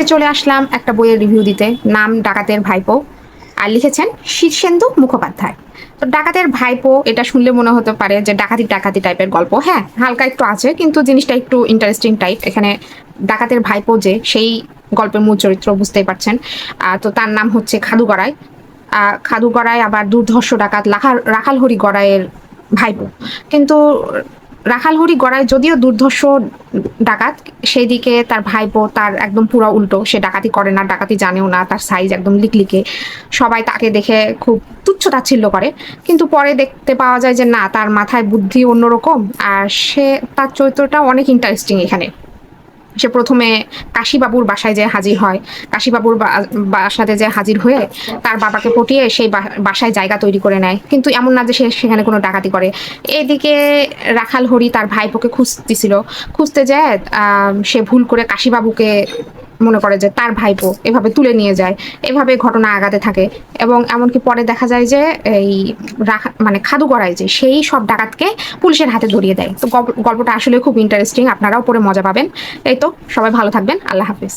চলে আসলাম একটা বইয়ের রিভিউ দিতে। নাম ডাকাতের ভাইপো, আর লিখেছেন শীর্ষেন্দু মুখোপাধ্যায়। তো ডাকাতের ভাইপো এটা শুনলে মনে হতে পারে যে ডাকাতি ডাকাতি টাইপের গল্প। হ্যাঁ, হালকা একটু আছে, কিন্তু জিনিসটা একটু ইন্টারেস্টিং টাইপ। এখানে ডাকাতের ভাইপো যে সেই গল্পের মূল চরিত্র, বুঝতেই পারছেন। তো তার নাম হচ্ছে খাদু গড়াই। খাদু গড়াই আবার দুর্ধর্ষ ডাকাত রাখাল হরি গড়াইয়ের ভাইপো। কিন্তু রাখাল হরি গড়াই যদিও দুর্ধর্ষ ডাকাত, সেদিকে তার ভাইপো তার একদম পুরো উল্টো। সে ডাকাতি করে না, ডাকাতি জানেও না, তার সাইজ একদম লিকলিকে। সবাই তাকে দেখে খুব তুচ্ছ তাচ্ছিল্য করে, কিন্তু পরে দেখতে পাওয়া যায় যে না, তার মাথায় বুদ্ধি অন্যরকম। আর তার চরিত্রটা অনেক ইন্টারেস্টিং এখানে। সে প্রথমে কাশীবাবুর বাসায় যে হাজির হয়, কাশীবাবুর বাসাতে যে হাজির হয়ে তার বাবাকে পটিয়ে সেই বাসায় জায়গা তৈরি করে নেয়। কিন্তু এমন না যে সে সেখানে কোনো ডাকাতি করে। এদিকে রাখাল হরি তার ভাইপোকে খুঁজতেছিল, খুঁজতে যায় সে ভুল করে কাশীবাবুকে মনে করে যে তার ভাইপো, এভাবে তুলে নিয়ে যায়। এভাবে ঘটনা আগাতে থাকে এবং এমনকি পরে দেখা যায় যে এই মানে খাদু গড়াই যে সেই সব ডাকাতকে পুলিশের হাতে ধরিয়ে দেয়। তো গল্পটা আসলে খুব ইন্টারেস্টিং, আপনারাও পড়ে মজা পাবেন। এই তো, সবাই ভালো থাকবেন, আল্লাহ হাফিজ।